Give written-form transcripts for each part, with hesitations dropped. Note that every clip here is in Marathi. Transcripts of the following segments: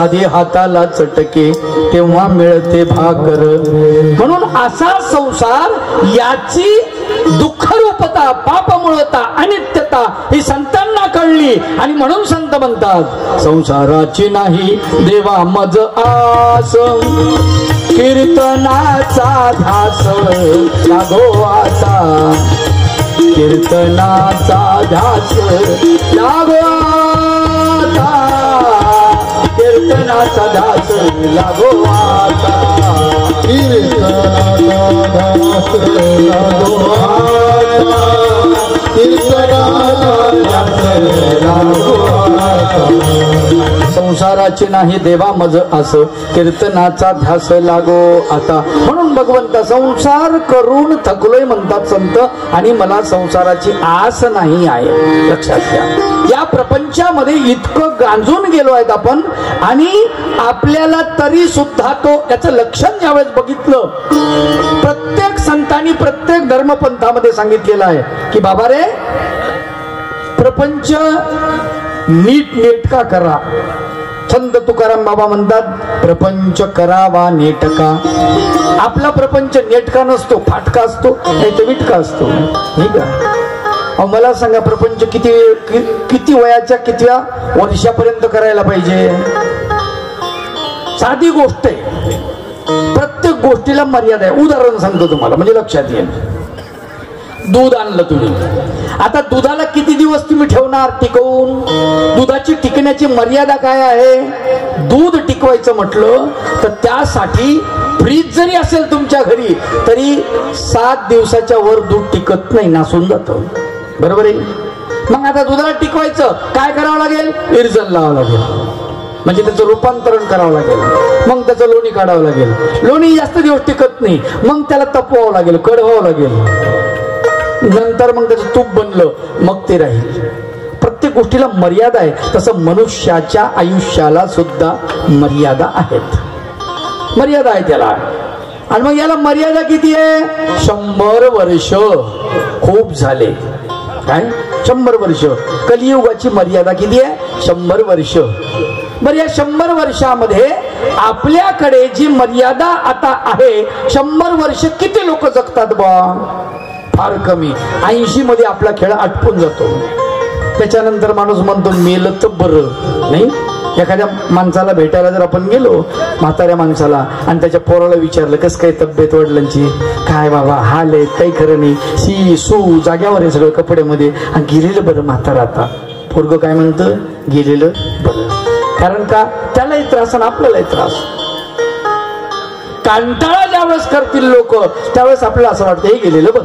आधी हाताला चटके तेव्हा मिळते भाकर. म्हणून असा संसार, याची दुःखरूपता, पापमूळता, अनित्यता ही संतांना कळली. आणि म्हणून संत म्हणतात, संसाराची नाही देवा मज आस, कीर्तनाचा ध्यास लागो आता, कीर्तनाचा ध्यास लागो आता, कीर्तनाचा ध्यास लागो आता, कीर्तनाचा ध्यास लागो आता, कीर्तनाचा ध्यास लागो आता. संसाराची नाही देवा मज आस, कीर्तनाचा ध्यास लागो आता. म्हणून भगवंता संसार करून थकलोय म्हणतात संत, आणि मला संसाराची आस नाही आहे. लक्षात घ्या, या प्रपंचामध्ये इतकं गांजून गेलो आहेत आपण, आणि आपल्याला तरी सुद्धा तो त्याचं लक्षण ज्यावेळेस बघितलं, प्रत्येक संतांनी प्रत्येक धर्मपंथामध्ये सांगितलेलं आहे की बाबा रे, प्रपंच नीट नेटका करा. संत तुकाराम बाबा म्हणतात, प्रपंच करावा नेटका. आपला प्रपंच नेटका नसतो, फाटका असतो, नाही तर विटका असतो. ठीक आहे, मला सांगा, प्रपंच किती वयाच्या कितव्या वर्षापर्यंत करायला पाहिजे? साधी गोष्ट आहे, प्रत्येक गोष्टीला मर्यादा आहे. उदाहरण सांगतो तुम्हाला, म्हणजे लक्षात येईल. दूध आणलं तुम्ही, आता दुधाला किती दिवस तुम्ही ठेवणार टिकवून? दुधाची टिकण्याची मर्यादा काय आहे? दूध टिकवायचं म्हटलं तर त्यासाठी फ्रीज जरी असेल तुमच्या घरी, तरी 7 दिवसाच्या वर दूध टिकत नाही, नासून जातं. बरोबर आहे? मग आता दुधाला टिकवायचं काय करावं लागेल? इरजन लावावं लागेल, म्हणजे त्याचं रूपांतरण करावं लागेल. मग त्याचं लोणी काढावं लागेल. लोणी जास्त दिवस टिकत नाही, मग त्याला तपवावं लागेल, कढवावं लागेल. नंतर मग त्याचं तूप बनलं, मग ते राहील. प्रत्येक गोष्टीला मर्यादा आहे. तसं मनुष्याच्या आयुष्याला सुद्धा मर्यादा आहेत, मर्यादा आहे त्याला. आणि मग याला मर्यादा किती आहे? 100 वर्ष. खूप झाले. काय 100 वर्ष? कलियुगाची मर्यादा किती आहे? 100 वर्ष. बरं, या 100 वर्षामध्ये आपल्याकडे जी मर्यादा आता आहे, 100 वर्ष किती लोक जगतात बा? फार कमी. 80 मध्ये आपला खेळ आटपून जातो. त्याच्यानंतर माणूस म्हणतो मेलं तर बरं. नाही, एखाद्या माणसाला भेटायला जर आपण गेलो, म्हाताऱ्या माणसाला, आणि त्याच्या पोराला विचारलं कसं काय तब्येत वडिलांची, काय बाबा हाल आहे, काही खरं नाही, सी सू जाग्यावर आहे सगळं कपड्यामध्ये, आणि गेलेलं बरं म्हातारा. आता पोरगं काय म्हणतं? गेलेलं बरं. कारण का? त्यालाही त्रास आणि आपल्यालाही त्रास. कंटाळा ज्यावेळेस करतील लोक, त्यावेळेस आपल्याला असं वाटतं हे गेलेलं बरं.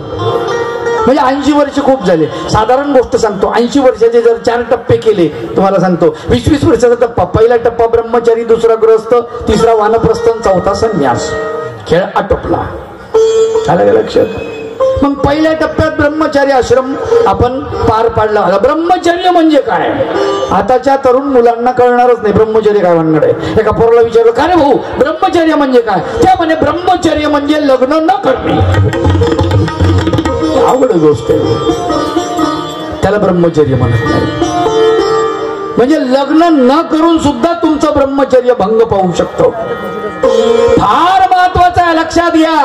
म्हणजे 80 वर्ष खूप झाले. साधारण गोष्ट सांगतो, 80 वर्षाचे जर 4 टप्पे केले, तुम्हाला सांगतो 20-20 वर्षाचा टप्पा. पहिला टप्पा ब्रह्मचारी, दुसरा गृहस्थ, तिसरा वानप्रस्थ, चौथा संन्यास. खेळ आटोपला. आलं का लक्षात? मग पहिल्या टप्प्यात ब्रह्मचारी आश्रम आपण पार पाडला. ब्रह्मचर्य म्हणजे काय? आताच्या तरुण मुलांना कळणारच नाही ब्रह्मचर्य काय म्हणणार आहे. एका पोराला विचारलं, का रे भाऊ ब्रह्मचर्य म्हणजे काय? त्या म्हणे ब्रह्मचर्य म्हणजे लग्न न करणे. अवघड गोष्ट आहे, त्याला ब्रह्मचर्य म्हणत नाही. म्हणजे लग्न न करून सुद्धा तुमचं ब्रह्मचर्य भंग पाहू शकतो. फार महत्वाचं आहे, लक्षात घ्या.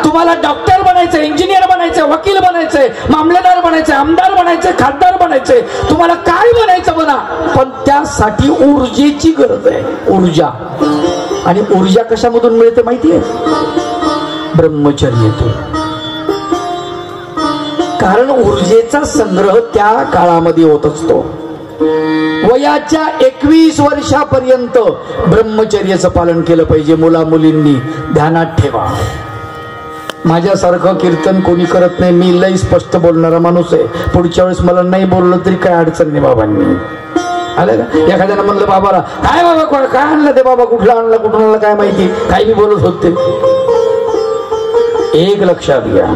तुम्हाला डॉक्टर बनायचं, इंजिनियर बनायचं, वकील बनायचंय, मामलेदार बनायचंय, आमदार बनायचंय, खासदार बनायचंय, तुम्हाला काय बनायचं बना, पण त्यासाठी ऊर्जेची गरज आहे. ऊर्जा. आणि ऊर्जा कशामधून मिळते माहितीये? ब्रह्मचर्यातून. कारण ऊर्जेचा संग्रह त्या काळामध्ये होत असतो. वयाच्या 21 वर्षापर्यंत ब्रह्मचर्याचं पालन केलं पाहिजे मुला मुलींनी. ध्यानात ठेवा. माझ्यासारखं कीर्तन कोणी करत नाही. मी लई स्पष्ट बोलणारा माणूस आहे. पुढच्या वेळेस मला नाही बोललं तरी काय अडचण नाही बाबांनी. आलं का? एखाद्यानं म्हणलं बाबाला, काय बाबा काय आणलं ते बाबा, कुठला आणला कुठून आणला काय माहिती, काही मी बोलत होते. एक लक्षात घ्या,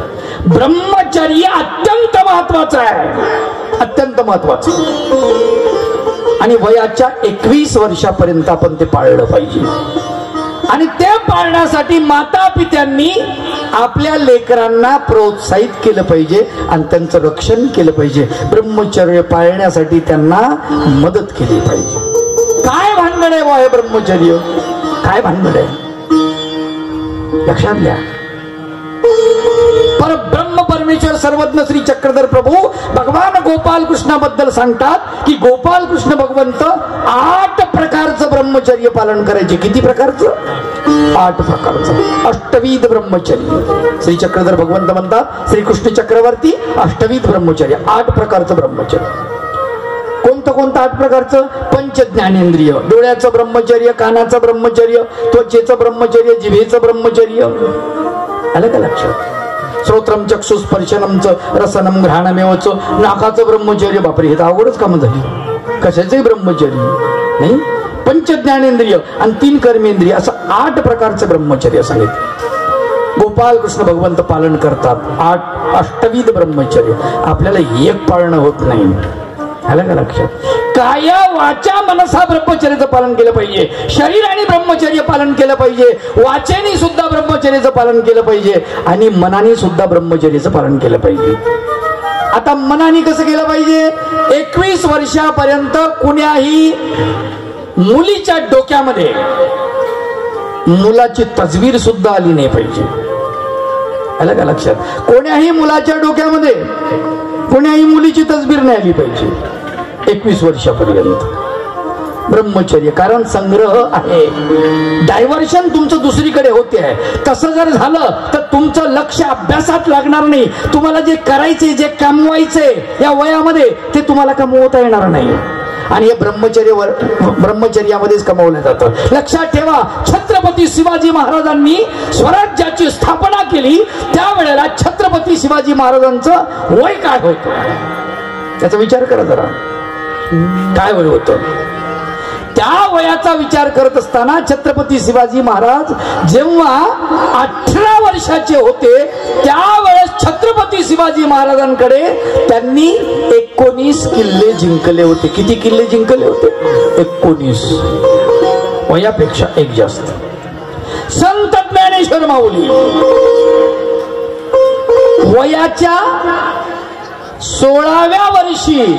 ब्रह्मचर्य अत्यंत महत्वाचं आहे, अत्यंत महत्वाचं. आणि वयाच्या 21 वर्षापर्यंत आपण ते पाळलं पाहिजे. आणि ते पाळण्यासाठी माता पित्यांनी आपल्या लेकरांना प्रोत्साहित केलं पाहिजे आणि त्यांचं रक्षण केलं पाहिजे. ब्रह्मचर्य पाळण्यासाठी त्यांना मदत केली पाहिजे. काय भानगड आहे हे ब्रह्मचर्य? काय भानगड आहे? लक्षात घ्या. पर ब्रह्म परमेश्वर सर्वज्ञ श्री चक्रधर प्रभू भगवान गोपाल कृष्णाबद्दल सांगतात की गोपाल कृष्ण भगवंत 8 प्रकारचं ब्रह्मचर्य पालन करायचे. किती प्रकारचं? 8 प्रकारचं. अष्टविध ब्रह्मचर्य. श्री चक्रधर भगवंत म्हणतात श्रीकृष्ण चक्रवर्ती अष्टविध ब्रह्मचर्य, 8 प्रकारचं ब्रह्मचर्य. कोणतं कोणतं 8 प्रकारचं? पंच ज्ञानेंद्रिय, डोळ्याचं ब्रह्मचर्य, कानाचं ब्रह्मचर्य, त्वचेचं ब्रह्मचर्य, जिभेचं ब्रह्मचर्य. आलं का लक्षात? श्रोत्रम चक्षु स्पर्शनमचं, रसनम घ्राणमेवचं, नाकाचं ब्रह्मचर्य. बापरे, हे तर अवघडच कामं झाली. कशाचंही ब्रह्मचर्य नाही. पंच ज्ञानेंद्रिय आणि 3 कर्मेंद्रिय असं 8 प्रकारचं ब्रह्मचर्य सांगितलं. गोपाल कृष्ण भगवंत पालन करतात 8 अष्टविध ब्रह्मचर्य. आपल्याला एक पाळणं होत नाही. आलं का लक्षात? काया वाचा मनसा ब्रह्मचर्याचं पालन केलं पाहिजे. शरीराने ब्रह्मचर्य पालन केलं पाहिजे, वाचेने सुद्धा ब्रह्मचर्याचं पालन केलं पाहिजे आणि मनाने सुद्धा ब्रह्मचर्याचं पालन केलं पाहिजे. आता मनाने कसं केलं पाहिजे? 21 वर्षापर्यंत कुण्याही मुलीच्या डोक्यामध्ये मुलाची तस्वीर सुद्धा आली नाही पाहिजे. आलं का लक्षात? कोण्याही मुलाच्या डोक्यामध्ये कोण्याही मुलीची तस्वीर नाही आली पाहिजे 21 वर्षापर्यंत. ब्रह्मचर्य, कारण संग्रह आहे. डायव्हर्शन तुमचं दुसरीकडे होते आहे. तसं जर झालं तर तुमचं लक्ष अभ्यासात लागणार नाही. तुम्हाला जे करायचे, जे कमवायचे या वयामध्ये ते तुम्हाला कमवता येणार नाही. आणि हे ब्रह्मचर्यामध्येच कमवलं जातं. लक्षात ठेवा, छत्रपती शिवाजी महाराजांनी स्वराज्याची स्थापना केली त्यावेळेला छत्रपती शिवाजी महाराजांचं वय काय होतं त्याचा विचार करा जरा. काय वय होतं? त्या वयाचा विचार करत असताना छत्रपती शिवाजी महाराज जेव्हा 18 वर्षाचे होते त्यावेळेस छत्रपती शिवाजी महाराजांकडे त्यांनी 19 किल्ले जिंकले होते. किती किल्ले जिंकले होते? 19. वयापेक्षा 1 जास्त. संत ज्ञानेश्वर माऊली वयाच्या 16व्या वर्षी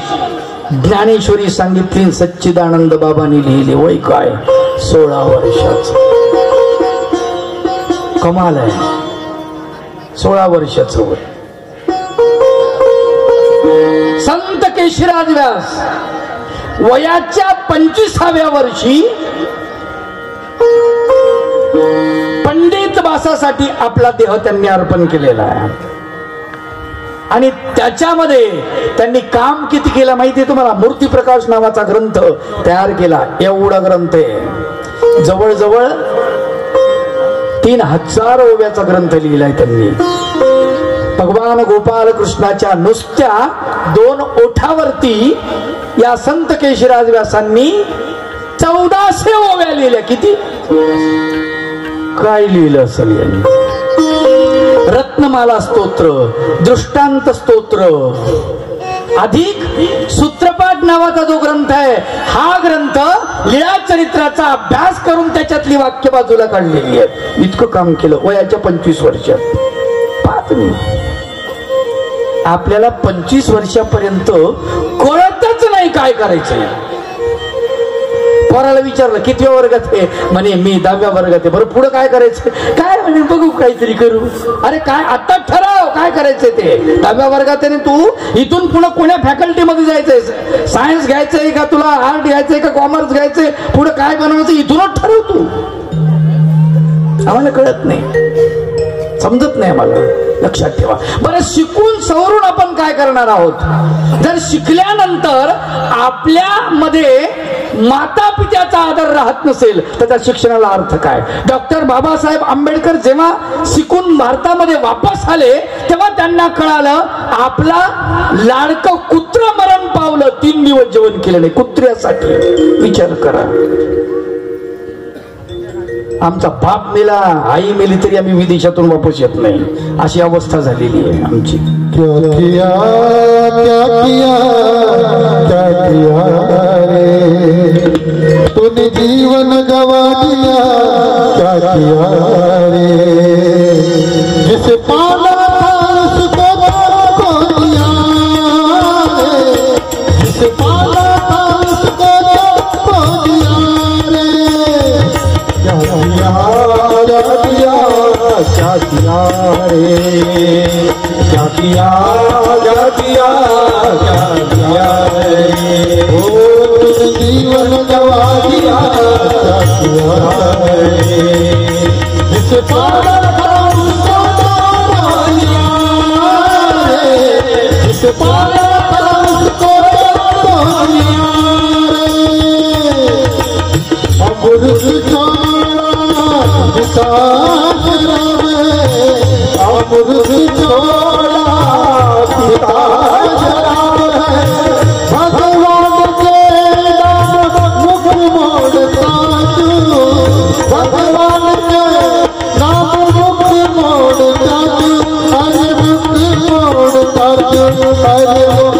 ज्ञानेश्वरी सांगितली. सच्चिदानंद बाबांनी लिहिली. वय काय? 16 वर्षाचं. कमाल आहे. 16 वर्षाचं वय. संत केशराज व्यास वयाच्या 25व्या वर्षी पंडित भासासाठी आपला देह त्यांनी अर्पण केलेला आहे. आणि त्याच्यामध्ये त्यांनी काम किती केलं माहितीये तुम्हाला? मूर्तिप्रकाश नावाचा ग्रंथ तयार केला. एवढा ग्रंथ आहे. जवळजवळ 3000 ओव्याचा ग्रंथ लिहिलाय त्यांनी. भगवान गोपाल कृष्णाच्या नुसत्या 2 ओठावरती या संत केशराज व्यासांनी 1400 ओव्या लिहिल्या. किती? काय लिहिलं असेल यांनी? रत्नमाला स्तोत्र, दृष्टांत स्तोत्र, अधिक सूत्रपाठ नावाचा जो ग्रंथ आहे हा ग्रंथ लीळा चरित्राचा अभ्यास करून त्याच्यातली वाक्य बाजूला काढलेली आहेत. इतकं काम केलं वयाच्या 25 वर्षात. पाहत मी आपल्याला 25 वर्षापर्यंत कळतच नाही काय करायचंय. पोराला विचारलं किती वर्गात आहे? म्हणे मी 10व्या वर्गात आहे. बरं पुढे काय करायचं? काय म्हणे बघू काहीतरी करू. अरे काय आता ठराव काय करायचंय ते. 10व्या वर्गात आहे तू, इथून पुढे कोण्या फॅकल्टी मध्ये जायचंय? सायन्स घ्यायचंय का तुला, आर्ट घ्यायचंय का कॉमर्स घ्यायचंय, पुढे काय बनवायचं इथूनच ठरव तू. आम्हाला कळत नाही, समजत नाही आम्हाला. लक्षात ठेवा. बरं शिकून सवरून आपण काय करणार आहोत? जर शिकल्यानंतर आपल्या मध्ये माता पित्याचा आदर राहत नसेल तर त्या शिक्षणाला अर्थ काय? डॉक्टर बाबासाहेब आंबेडकर जेव्हा शिकून भारतामध्ये वापस आले तेव्हा त्यांना कळालं आपला लाडकं कुत्र मरण पावलं, 3 दिवस जेवण केलं नाही कुत्र्यासाठी. विचार करा. आमचा बाप मेला, आई मेली तरी आम्ही विदेशातून वापस येत नाही, अशी अवस्था झालेली आहे आमची. क्या किया रे तूने जीवन गवा दिया, क्या किया रे जिसे पाला था उसको खो दिया रे, जिसे पाला था उसको खो दिया रे. किया क्या किया क्या किया रे ओ तुम जीवन गवा दिया क्या किया रे जिस पागल था उसको तो लिया रे जिस पागल था उसको तो लिया रे अमृत छोड़ा पिता अमृत छोड़ा पिता भगवान के नाम मुख मोड़ता तू भगवान के नाम मुख मोड़ता तू हरे मुख मोड़ता तू हरे मुख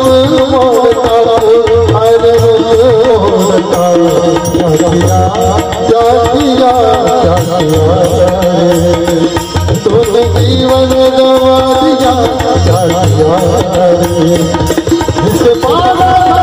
मोड़ता तू हरे मुख मोड़ता क्या किया क्या किया तुमने जीवन गवा दिया क्या किया जिस पागल